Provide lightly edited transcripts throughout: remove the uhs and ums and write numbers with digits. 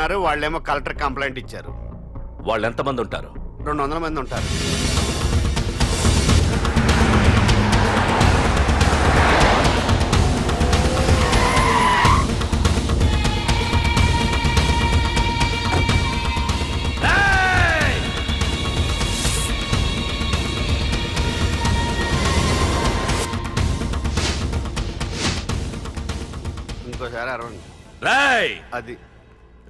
అన్నారు, వాళ్ళేమో collector complaint ఇచ్చారు. వాళ్ళు ఎంతమంది ఉంటారు? 200 మంది ఉంటారు. ఇంకోసారి అరవండి. అది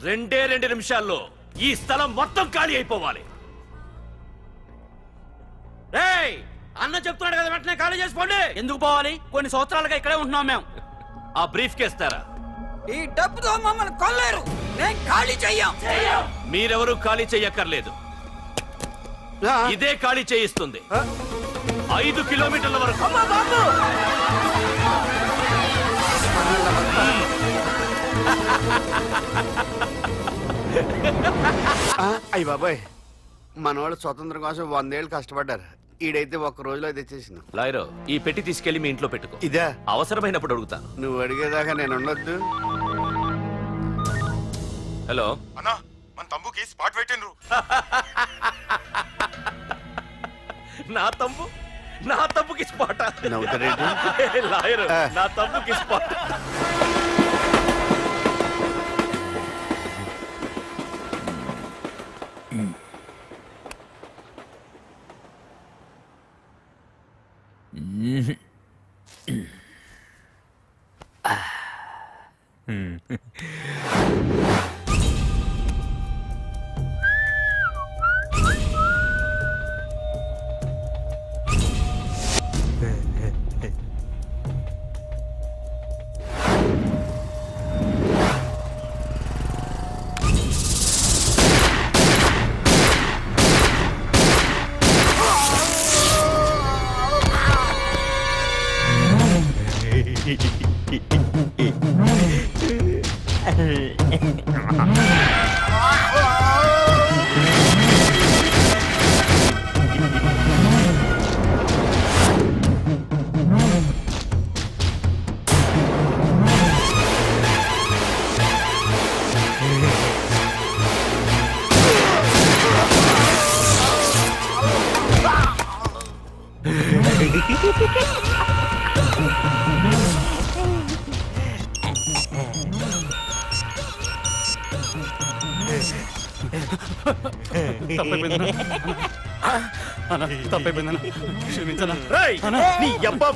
2 నిమిషాల్లో ఈ స్థలం మొత్తం ఖాళీ అయిపోవాలి. అన్న చెప్తున్నాడు కదా, వెంటనే ఖాళీ చేసుకోండి. ఎందుకు పోవాలి? కొన్ని సంవత్సరాలుగా ఇక్కడే ఉంటున్నాం మేము. ఆ బ్రీఫ్ కేస్తారా? ఈ డబ్బుతో మమ్మల్ని కొల్లేరు. నేను ఖాళీ చెయ్యం. మీరెవరూ ఖాళీ చెయ్యక్కర్లేదు, ఇదే ఖాళీ చేయిస్తుంది. 5 కిలోమీటర్ల వరకు. అయ్య బాబాయ్, మన వాళ్ళు స్వతంత్రం కోసం 100 ఏళ్ళు కష్టపడ్డారు. ఈడైతే ఒక్క రోజులో తెచ్చేసిన. లాయరు, ఈ పెట్టి తీసుకెళ్లి మీ ఇంట్లో పెట్టుకో. ఇదే అవసరమైనప్పుడు అడుగుతాను. నువ్వు అడిగేదాకా నేను ఉండొద్దు. హలో అన్నా, మన తమ్ముకి స్పాట్ పెట్టిండ్రు. నా తమ్ముకి స్పాట్. నవ్వుతారేంటి లాయరు? నా తమ్ముకి స్పాట్.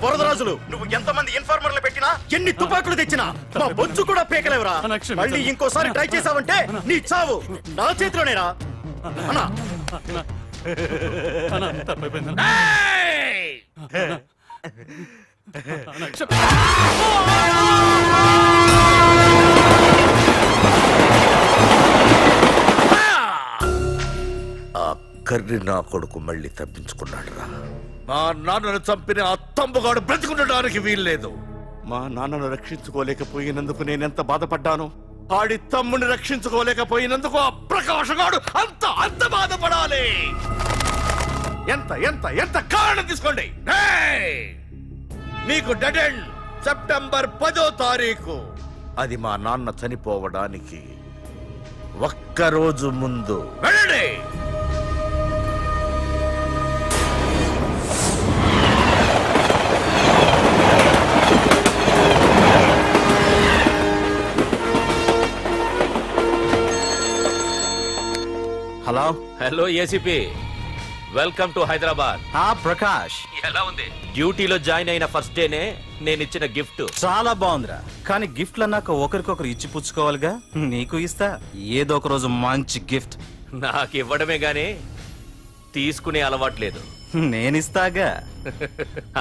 వరదరాజులు, నువ్వు ఎంతమంది ఇన్ఫార్మర్లు పెట్టినా, ఎన్ని తుపాకులు తెచ్చినా మా బొచ్చు కూడా పేకలేవరా. మళ్ళీ ఇంకోసారి ట్రై చేసావంటే నీ చావు నా చేతిలోనేరా. కర్రి నా కొడుకు మళ్ళీ తప్పించుకున్నాడు రా. మా నాన్నను చంపిన ఆ తంబుగాడు బ్రతికుండడానికి వీల్లేదు. మా నాన్నను రక్షించుకోలేకపోయినందుకు నేనెంత బాధపడ్డాను. ఆడి తమ్ముని రక్షించుకోలేకపోయినందుకు ఆ ప్రకాశగాడు అంత బాధపడాలి. ఎంత ఎంత ఎంత కారణం తీసుకోండి. మీకు డెడ్ ఎండ్ సెప్టెంబర్ 10వ తారీఖు. అది మా నాన్న చనిపోవడానికి ఒక్కరోజు ముందు. వెళ్ళండి. Hello hello ACP, welcome to Hyderabad. Prakash, ఎలా ఉంది? డ్యూటీలో జాయిన్ అయిన ఫస్ట్ డేనే నేను ఇచ్చిన గిఫ్ట్ చాలా బాగుందిరా. కానీ గిఫ్ట్లు అన్నాక ఒకరికొకరు ఇచ్చి పుచ్చుకోవాలిగా. నీకు ఇస్తా ఏదో ఒక రోజు మంచి గిఫ్ట్. నాకు ఇవ్వడమే గానీ తీసుకునే అలవాట్లేదు. నేనిస్తాగా.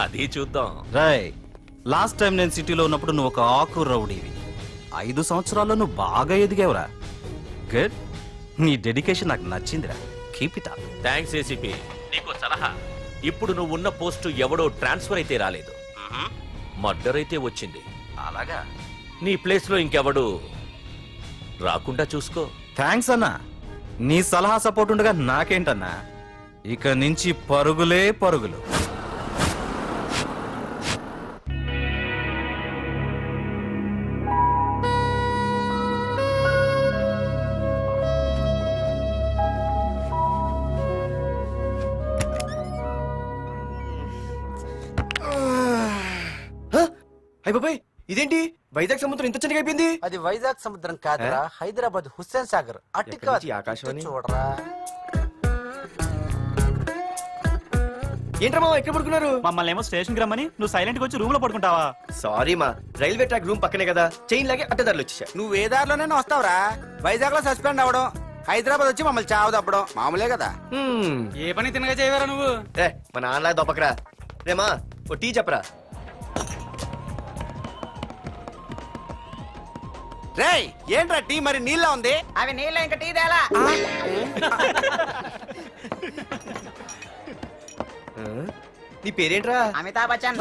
అది చూద్దాం. రై, లాస్ట్ టైం నేను సిటీలో ఉన్నప్పుడు నువ్వు ఒక ఆకు రౌడీవి. 5 సంవత్సరాల్లో నువ్వు బాగా ఎదిగావురా. గుడ్. నీ డెడికేషన్ నాకు నచ్చిందిరా. Keep it up. Thanks ACP. నీకు సలహా, ఇప్పుడు నువ్వు ఉన్న పోస్టు ఎవడో ట్రాన్స్ఫర్ అయితే రాలేదు, మర్డర్ అయితే వచ్చింది. అలాగా? నీ ప్లేస్ లో ఇంకెవడు రాకుండా చూసుకో. థ్యాంక్స్ అన్నా. నీ సలహా సపోర్ట్ ఉండగా నాకేంటన్నా. ఇక నుంచి పరుగులే పరుగులు. అయిపోయి ఇదేంటి వైజాగ్ సముద్రం ఇంత చిన్నగా అయిపోయింది? అది వైజాగ్ సముద్రం కాదురా, హైదరాబాద్ హుస్సేన్ సాగర్. అట్టి ఆకాశవాణి చూడరా. ఏంట్రా మా ఎక్కడ పడుకున్నారు? మమ్మల్ని ఏమో స్టేషన్ కి రమ్మని నువ్వు సైలెంట్ గా వచ్చి రూమ్ లో పడుకుంటావా? సారీ మా, రైల్వే ట్రాక్ రూమ్ పక్కనే కదా, చైన్ లాగే అడ్డదారులు వచ్చేసా. నువ్వు ఏ దారిలోనే వస్తావురా? వైజాగ్ లో సస్పెండ్ అవ్వడం, హైదరాబాద్ వచ్చి మమ్మల్ని చావు తప్పడం మామూలే కదా. ఏ పని తినగా చేయవరా నువ్వు? మా నాన్నలా దొప్పకరా. రేమా ఓ టీ చెప్పరా. రేయ్ ఏంట్రా టీ మరి నీళ్ళ ఉంది? అవి నీళ్ళు ఇంకా టీ తేలా. నీ పేరేంట్రా? అమితాబ్ బచ్చన్.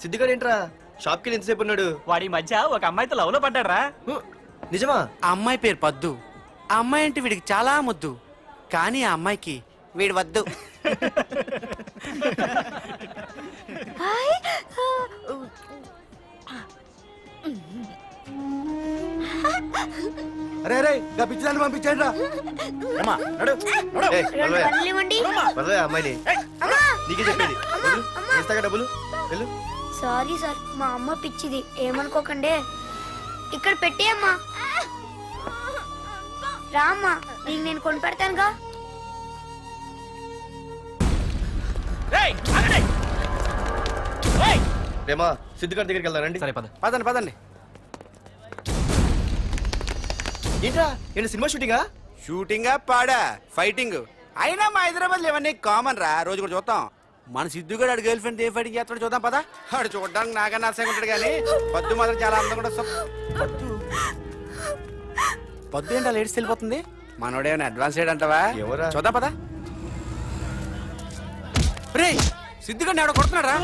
సిద్ధిగాడు ఏంట్రా షాప్ కి ఎంతసేపు ఉన్నాడు? వాడి మధ్య ఒక అమ్మాయితో లవ్ లో పడ్డాడ్రా. నిజమా? ఆ అమ్మాయి పేరు పద్దు. ఆ అమ్మాయి అంటే వీడికి చాలా ముద్దు, కానీ ఆ అమ్మాయికి వీడు వద్దు. అరే రే గా పిచ్చిదాన్ని పంపించండి రా. అమ్మాయిని నీకే చెప్పేది. ఇస్తాగా డబ్బులు వెళ్ళు. సారీ సార్, మా అమ్మ పిచ్చిది, ఏమనుకోకండి. ఇక్కడ పెట్టేయమ్మా. రామ్మా, నీకు నేను కొని పెడతానుగా. రేమా సిద్ధిగాడి దగ్గరికి వెళ్దానండి. సరే పద. పదండి పదండి. ఏంట్రా ఏంటి సినిమా షూటింగా? షూటింగా పాడా ఫైటింగ్ అయినా మా హైదరాబాద్ ఇవన్నీ కామన్ రా, రోజు కూడా చూద్దాం. మన సిద్ధు కూడా గర్ల్ ఫ్రెండ్ ఏ ఫైటింగ్ చేస్తాడు చూద్దాం పదా. ఆడు చూడడానికి నాకన్నా అసహ్యంగా ఉంటాడు కానీ పద్దు మాత్రం చాలా అందంగా కూడా. పద్దు ఏంటా లేడీస్ వెళ్ళిపోతుంది? మనోడేమైనా అడ్వాన్స్ అంటావా? ఎవరా? చూద్దాం పదా. రే సిద్ధుగాడిని ఎవడో కొడుతున్నాడు రా.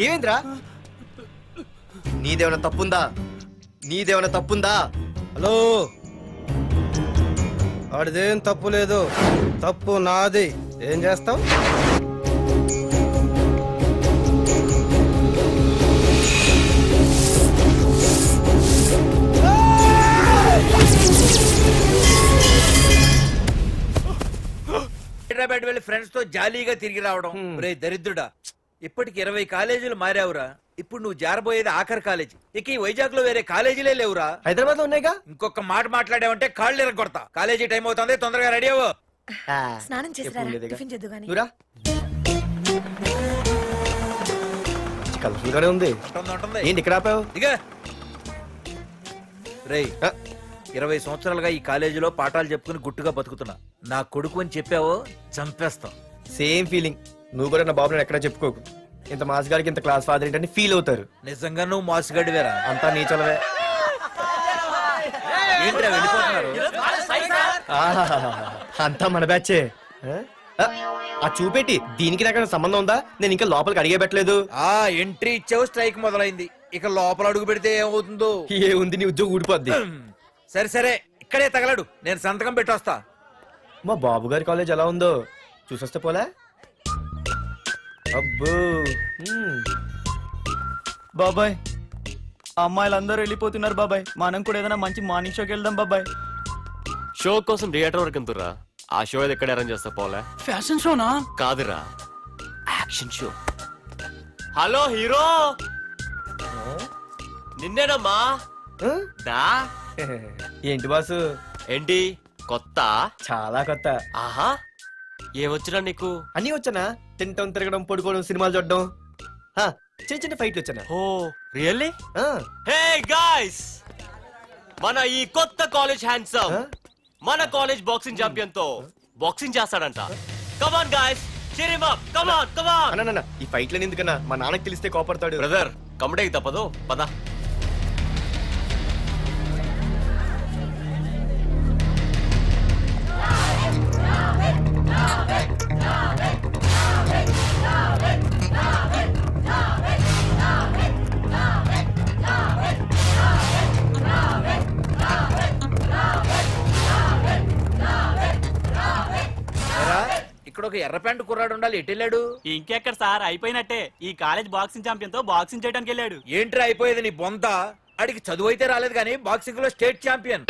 ఏమేంద్రా? నీదేమైనా తప్పుందా? నీదేమైనా తప్పుందా? హలో, ఆడిదేం తప్పు లేదు, తప్పు నాది. ఏం చేస్తాం? హైదరాబాద్ వెళ్ళి ఫ్రెండ్స్ తో జాలీగా తిరిగి రావడం. రే దరిద్రుడా, ఇప్పటికి 20 కాలేజీలు మారావురా. ఇప్పుడు నువ్వు జారబోయేది ఆఖరి కాలేజీ. ఇక ఈ వైజాగ్ లో వేరే కాలేజీలే లేవురా. హైదరాబాద్ లో ఉన్నాయిగా. ఇంకొక మాట మాట్లాడావంటే కాళ్ళు ఎరగొడతా. కాలేజీ టైం అవుతుంది, తొందరగా రెడీ అవ్వు. స్నానం చేసి కలర్ఫుల్ గానే ఉంది. ఏంటి ఇక్కడ ఆపావు? రేయ్ 20 సంవత్సరాలుగా ఈ కాలేజీలో పాఠాలు చెప్పుకుని గుట్టుగా బతుకుతున్నా. నా కొడుకు అని చెప్పావో చంపేస్తాం. Same feeling. నువ్వు కూడా నా బాబు నేను ఎక్కడా చెప్పుకోకు. ఇంత మాస్ గారికి ఇంత క్లాస్ ఫాదర్ ఏంటని ఫీల్ అవుతారు. నిజంగా నువ్వు మాసుగడివేరా? అంతా నీ చలవే. ఏంట్రా వెళ్ళిపోతున్నారు? అంతా మన బ్యాచే. ఆ చూపెట్టి దీనికి నాకు సంబంధం ఉందా? నేను ఇంకా లోపలికి అడిగే పెట్టలేదు. ఎంట్రీ ఇచ్చావు, స్ట్రైక్ మొదలైంది. ఇక లోపల అడుగు పెడితే ఏమవుతుందో? ఏముంది, నీ ఉద్యోగం ఊడిపోద్ది. సరే సరే, ఇక్కడే తగలడు, నేను సంతకం పెట్టొస్తా. మా బాబు గారి కాలేజ్ ఎలా ఉందో చూసొస్తే పోలే. అబ్బో బాబాయ్, అమ్మాయిలందరూ వెళ్ళిపోతున్నారు బాబాయ్. మనం కూడా ఏదైనా మంచి మార్నింగ్ షోకి వెళ్దాం బాబాయ్. షో కోసం థియేటర్ వరకు ఎంతురా? ఆ షో ఏది ఎక్కడ అరేంజ్ చేస్తా పోలే? ఫ్యాషన్ షోనా? కాదురా, యాక్షన్ షో. హలో హీరో, నిన్నేనమ్మా. ఏంటి బాసు? ఏంటి కొత్త? చాలా కొత్త. ఆహా, ఏమొచ్చినా నీకు? అన్నీ వచ్చానా? తింటం, తిరగడం, పడుకోవడం, సినిమాలు చూడడం, చిన్న చిన్న ఫైట్లు వచ్చానా? ఓ రియల్లీ? హే గాయ్స్, మన ఈ కొత్త కాలేజ్ హ్యాండ్సమ్ మన కాలేజ్ బాక్సింగ్ ఛాంపియన్ తో బాక్సింగ్ చేస్తాడంట. Come on guys, cheer him up, come on, come on. అన్న ఈ ఫైట్లని ఎందుకన్నా? మా నాన్నకి తెలిస్తే కోపడతాడు. బ్రదర్ కమడేకి తప్పదు, పద. ఇక్కడ ఒక ఎర్ర ప్యాంటు కుర్రాడు ఉండాలి, ఎటు వెళ్ళాడు? ఇంకెక్కడ సార్, అయిపోయినట్టే. ఈ కాలేజ్ బాక్సింగ్ ఛాంపియన్ తో బాక్సింగ్ చేయడానికి వెళ్ళాడు. ఏంట్రా అయిపోయేది నీ బొంత? అడిగి చదువు అయితే రాలేదు కానీ బాక్సింగ్ లో స్టేట్ ఛాంపియన్.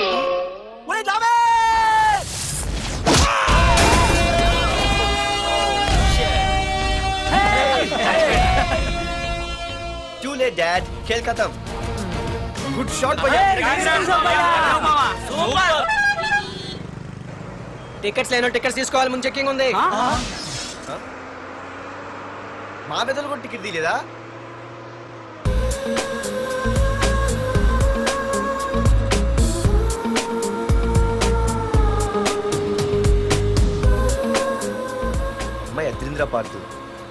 లే డాడ్ ఖేల్ ఖతం గుడ్ షాట్ టికెట్స్ లేనో టికెట్స్ తీసుకోవాలి ముందు చెక్కింగ్ ఉంది మా పెద్దలు కూడా టికెట్ తీయలేదా అమ్మాయి అద్రింద్ర పార్తు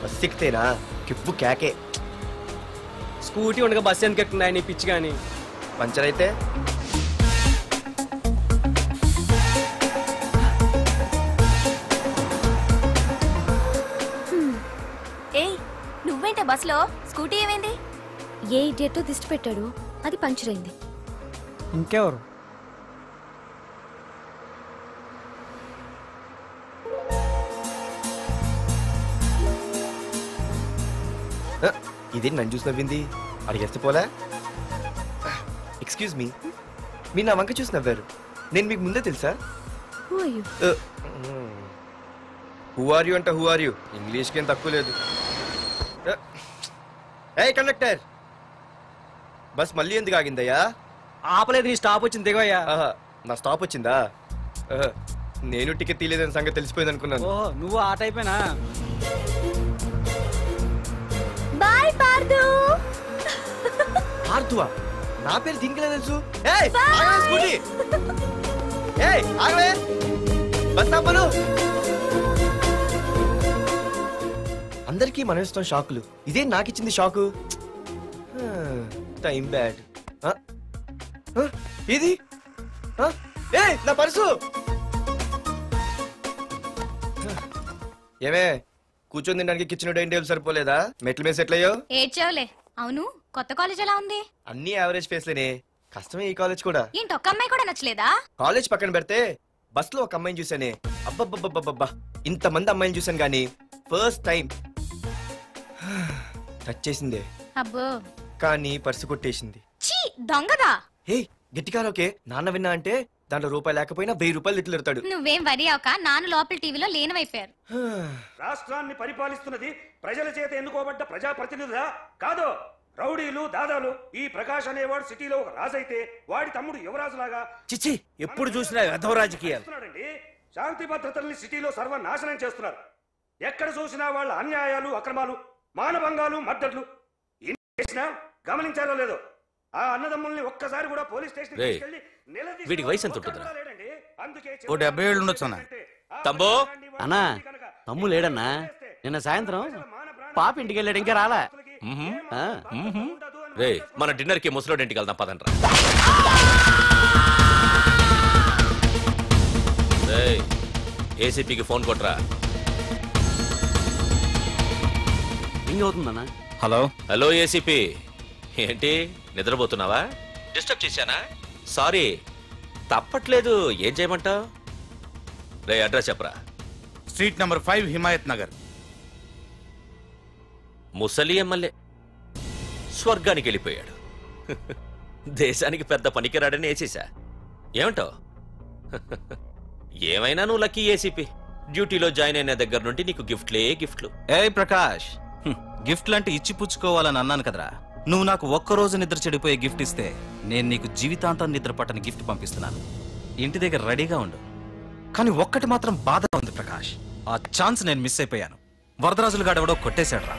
బస్ ఎక్కితేనా కిప్పు కేకే స్కూటీ ఉండగా బస్సు ఎందుకు ఎక్కుతున్నాయి నీ పిచ్చి కానీ పంచర్ అయితే ఏయ్ నువ్వేంటే బస్సులో స్కూటీ ఏమైంది ఏ ఇడియట్ దిష్టి పెట్టాడు అది పంచర్ అయింది ఇంకెవరు ఇదే నన్ను చూసి నవ్వింది అడిగేస్తే పోలే ఎక్స్క్యూజ్ మీ మీరు నా వంక చూసి నవ్వారు నేను మీకు ముందే తెలుసా హూ ఆర్ యూ అంటే హూ ఆర్ యూ ఇంగ్లీష్కి ఏం తక్కువ లేదు ఏ కండక్టర్ బస్ మళ్ళీ ఎందుకు ఆగిందయ్యా ఆపలేదు నీ స్టాప్ వచ్చింది దిగోయ్యా నా స్టాప్ వచ్చిందా నేను టికెట్ తీయలేదని సంగతి తెలిసిపోయింది అనుకున్నాను ఓహో నువ్వు ఆ టైపేనా బాయ్ పార్దు పార్దువా నా పేరు దీనికిలే తెలుసు ఏయ్ ఆగవే స్కూటీ ఏయ్ ఆగవే బస్ ఆపను అందరికీ మనం ఇస్తాం షాకులు ఇదే నాకు ఇచ్చింది షాకు టైం బ్యాడ్ ఇది ఏ నా పర్సు ఏమే కూర్చొని తినడానికి కిచెన్ డైనింగ్ టేబుల్ సరిపోలేదా మెట్ల మీద సెట్ అయ్యో ఏడ్చావులే అవును కొత్త కాలేజ్ ఎలా ఉంది అన్ని యావరేజ్ ఫేస్లేనే కష్టమే ఈ కాలేజ్ కూడా ఏంటి ఒక్క అమ్మాయి కూడా నచ్చలేదా కాలేజ్ పక్కన పెడితే బస్ లో ఒక అమ్మాయిని చూసానే అబ్బబ్బబ్బబ్బబ్బా ఇంతమంది అమ్మాయిని చూసాను గానీ ఫస్ట్ టైం టచ్ చేసిందే అబ్బో కానీ పర్సు కొట్టేసింది చీ దొంగదా హే గట్టిగా ఓకే నాన్న విన్నా అంటే దాంట్లో రూపాయి లేకపోయినా 1000 రూపాయలు ఇట్లు ఎడతాడు నువ్వేం వరి అవక నాన్న లోపల టీవీలో లేనవైపోయారు రాష్ట్రాన్ని పరిపాలిస్తున్నది ప్రజల చేత ఎన్నుకోబడ్డ ప్రజాప్రతినిధులా కాదు రౌడీలు దాదాలు ఈ ప్రకాష్ అనేవాడు సిటీలో ఒక రాజైతే వాడి తమ్ముడు యువరాజులాగా చిచ్చి ఎప్పుడు చూసినా వెధవ రాజకీయాలు శాంతి భద్రతల్ని సిటీలో సర్వనాశనం చేస్తున్నారు ఎక్కడ చూసినా వాళ్ళ అన్యాయాలు అక్రమాలు మానభంగాలు మద్దతులు చేసినా గమనించారో లేదో ఆ అన్నదమ్ముల్ని ఒక్కసారి కూడా పోలీస్ స్టేషన్ వీడికి వయసు ఎంత ఉంటుందిరా ఓ 70 ఏళ్ళు ఉండొచ్చు అన్న తమ్ముడు అన్నా తమ్ము లేడన్నా నిన్న సాయంత్రం పాప ఇంటికి వెళ్ళాడు ఇంకా రాలా రే మన డిన్నర్ కి ముసలోడి ఇంటికి వెళ్దాం పదండ్రా ఏసీపీకి ఫోన్ కొట్రా రింగ్ అవుతుందన్నా హలో హలో ఏసీపీ ఏంటి నిద్రపోతున్నావా డిస్టర్బ్ చేశానా సారీ తప్పట్లేదు ఏం చేయమంటావు రే అడ్రస్ చెప్పరా స్ట్రీట్ నంబర్ 5 హిమాయత్ నగర్ ముసలి ఎమ్మెల్యే స్వర్గానికి వెళ్ళిపోయాడు దేశానికి పెద్ద పనికిరాడని వేసేసా ఏమంటావు ఏమైనా నువ్వు లక్కీ ఏసీపీ డ్యూటీలో జాయిన్ అయిన దగ్గర నుండి నీకు గిఫ్ట్లు ఏ ప్రకాష్ గిఫ్ట్ లాంటి ఇచ్చి పుచ్చుకోవాలని అన్నాను కదరా నువ్వు నాకు ఒక్కరోజు నిద్ర చెడిపోయే గిఫ్ట్ ఇస్తే నేను నీకు జీవితాంతం నిద్ర పట్టని గిఫ్ట్ పంపిస్తున్నాను ఇంటి దగ్గర రెడీగా ఉండు కానీ ఒక్కటి మాత్రం బాధగా ఉంది ప్రకాష్ ఆ ఛాన్స్ నేను మిస్ అయిపోయాను వరదరాజులు గాడెవడో కొట్టేశాడు రా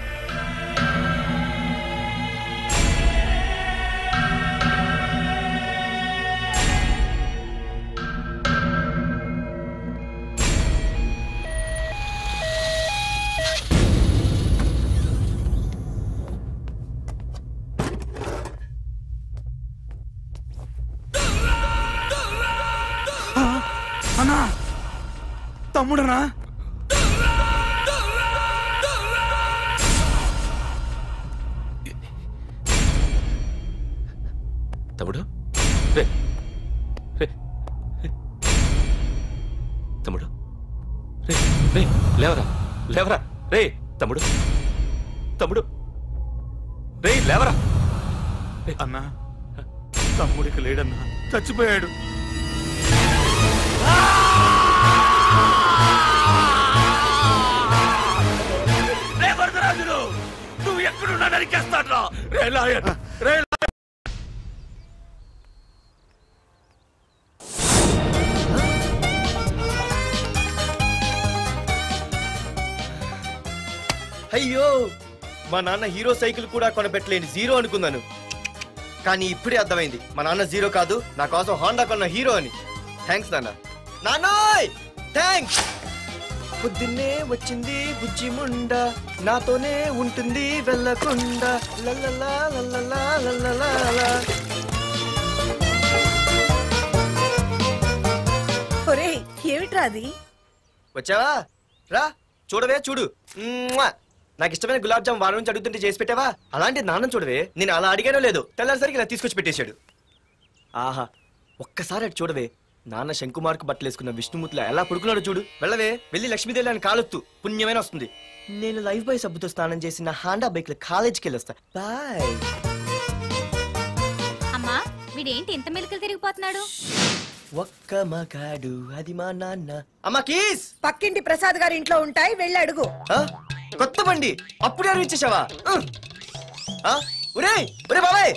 అన్నా తమ్ముడనా తమ్ముడు రే రే తమ్ముడు రే రే లేవరా లేవరా రే తమ్ముడు తమ్ముడు రే లేవరా అన్నా తమ్ముడికి లేడన్నా చచ్చిపోయాడు నువ్వు ఎక్కడున్నా నరికేస్తాడ్రా. రే లాయర్, రే లాయర్. అయ్యో మా నాన్న హీరో సైకిల్ కూడా కొనబెట్టలేని జీరో అనుకున్నాను. కానీ ఇప్పుడే అర్థమైంది మా నాన్న జీరో కాదు, నా కోసం హోండా కొన్న హీరో అని. థ్యాంక్స్ నాన్న. నాన్నోయ్ థ్యాంక్స్. పొద్దున్నే వచ్చింది బుజ్జి ముండ, నాతోనే ఉంటుంది వెళ్ళకుండా. లల్లలా లల్లలా లల్లలా. ఒరేయ్ ఏమిట్రా అది? వచ్చావా? రా చూడవే చూడు. నాకు ఇష్టమైన గులాబ్ జామ్ వారం నుంచి అడుగుతుంటే చేసి పెట్టావా? అలాంటి నాన్న చూడవే, నేను అలా అడిగానో లేదో తెల్లారిసరికి ఇలా తీసుకొచ్చి పెట్టేశాడు. ఆహా ఒక్కసారి అటు చూడవే, నాన్న శంకుమార్కు బట్టలు వేసుకున్న విష్ణుమూర్తిలా ఎలా పడుకున్నాడో చూడు. వెళ్ళవే, వెళ్ళి లక్ష్మీదేవి అని కాలొత్తు, పుణ్యమైన వస్తుంది. నేను లైఫ్ బాయ్ సబ్బుతో స్నానం చేసి నా హాండా బైక్ లో కాలేజీకి వెళ్ళొస్తా. బాయ్. అమ్మా వీడేంటి ఇంత మెలికలు తిరిగిపోతున్నాడు? ఒక్క మగాడు అది మా నాన్న. అమ్మా కీస్ పక్కింటి ప్రసాద్ గారి ఇంట్లో ఉంటాయి, వెళ్ళి అడుగు. కొత్త బండి అప్పుడే ఇచ్చేసావా? ఒరే ఒరే బాబాయ్,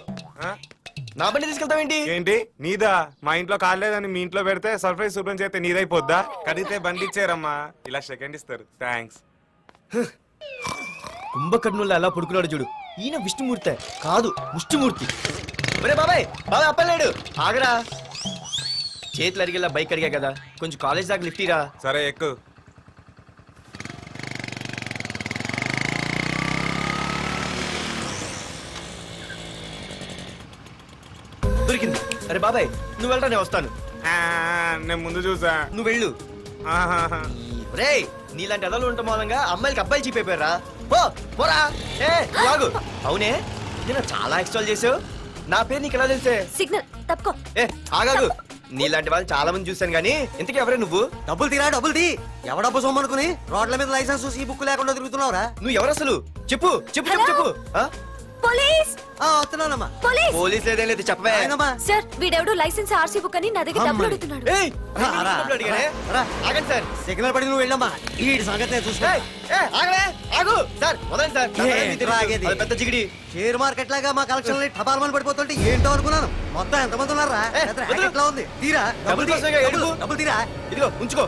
నా బండి తీసుకెళ్తావేంటి? ఏంటి నీదా? మా ఇంట్లో కాలేదని మీ ఇంట్లో పెడితే సర్ప్రైజ్ శుభ్రం చేస్తే నీదైపోద్దా? కడిగితే బండి ఇచ్చారమ్మా, ఇలా సెకండ్ ఇస్తారు. థ్యాంక్స్. కుంభకర్ణుల్లో ఎలా పడుకున్నాడు చూడు. ఈయన విష్ణుమూర్తి కాదు ముష్టిమూర్తి. ఒరే బాబాయ్ బాబాయ్ అప్పలేడు, ఆగరా. చేతులు అడిగేలా బైక్ అడిగా కదా, కొంచెం కాలేజ్ దాకా లిఫ్ట్ ఇరా. సరే ఎక్కు. దొరికింది. అరే బాబాయ్ నువ్వు వెళ్ళరా, నేను వస్తాను. నేను ముందు చూసా. నువ్వు వెళ్ళు. రే నీలాంటి అదలు ఉండటం మూలంగా అమ్మాయిలకి అబ్బాయిలు చీప్ అయిపోయారా? పోరా. ఏ లాగు. అవునే నేను చాలా ఎక్స్ట్రాల్ చేసావు. నా పేరు నీకు ఎలా తెలిసే? సిగ్నల్ తప్పుకో. ఏ ఆగాగు. నీలాంటి వాళ్ళు చాలా మంది చూశాను గానీ ఇంతకీ ఎవరే నువ్వు? డబ్బులు తీరా డబ్బులు తీ. ఎవడబ్బు సొమ్మనుకుని రోడ్ల మీద లైసెన్స్ చూసి ఈ బుక్ లేకుండా తిరుగుతున్నావురా? నువ్వు ఎవరు అసలు? చెప్పు చెప్పు చెప్పు చెప్పు. పోలీస్ వస్తున్నానమ్మా. పోలీస్ లేదేం లేదు చెప్పవే. సార్ వీడెవడో లైసెన్స్ ఆర్సీ బుక్ అని నా దగ్గర డబ్బులు అడుగుతున్నాడు. ఆగండి సార్. సిగ్నల్ పడి నువ్వు వెళ్ళమ్మా, ఈ సంగతి చూసుకో. ఆగు సార్, వదండి సార్. పెద్ద జిగిడి షేర్ మార్కెట్ లాగా మా కలెక్షన్ టపాల్మని పడిపోతుంటే ఏంటో అనుకున్నాను. మొత్తం ఎంతమంది ఉన్నారా? ఎట్లా ఉంది? తీరా డబ్బులు తీరా. ఇదిగో ఉంచుకో.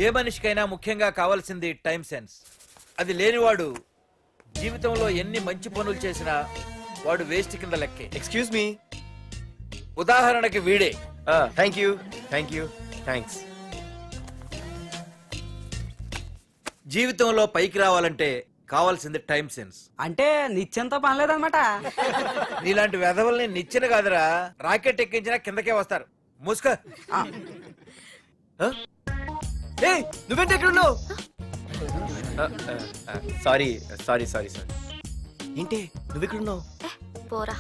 ఏ మనిషికైనా ముఖ్యంగా కావాల్సింది టైం సెన్స్. అది లేనివాడు జీవితంలో ఎన్ని మంచి పనులు చేసినా వాడు వేస్ట్ కింద లెక్కే. Excuse me. ఉదాహరణకి వీడే. Thank you thank you thanks. జీవితంలో పైకి రావాలంటే కావాల్సింది టైం సెన్స్. అంటే నిత్యంతో పనిలేదన్నమాట. నీలాంటి వెధవల్ని నిచ్చెన కాదురా, రాకెట్ ఎక్కించినా కిందకే వస్తారు. మూసుక. నువ్వేంటి ఎక్కడ ఉన్నావు? Sorry sorry sorry sorry. ఏంటి నువ్వు ఇక్కడ ఉన్నావు? పోరా.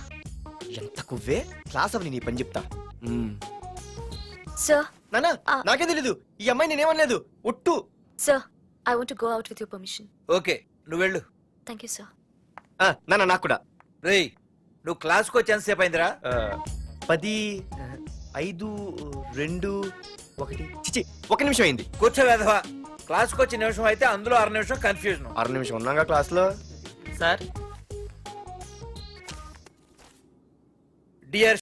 ఎంత కువ్వే. క్లాస్ అవని నీ పని చెప్తా. సార్ నానా నాకే తెలీదు, ఈ అమ్మాయి నేనేమనలేదు ఒట్టు. Sir I want to go out with your permission. Okay నువ్వు వెళ్ళు. Thank you sir. నానా నాకు కూడా. రేయ్ నువ్వు క్లాస్కి వచ్చి ఎంతసేపు అయిందిరా? 10, 5, 2, 1 చిచి 1 నిమిషం అయింది. కూర్చో వెధవా. క్లాస్కి వచ్చి నిమిషం అయితే అందులో 6 నిమిషం కన్ఫ్యూజన్. 6 నిమిషం ఉన్నాగా క్లాస్ లో. Sir dear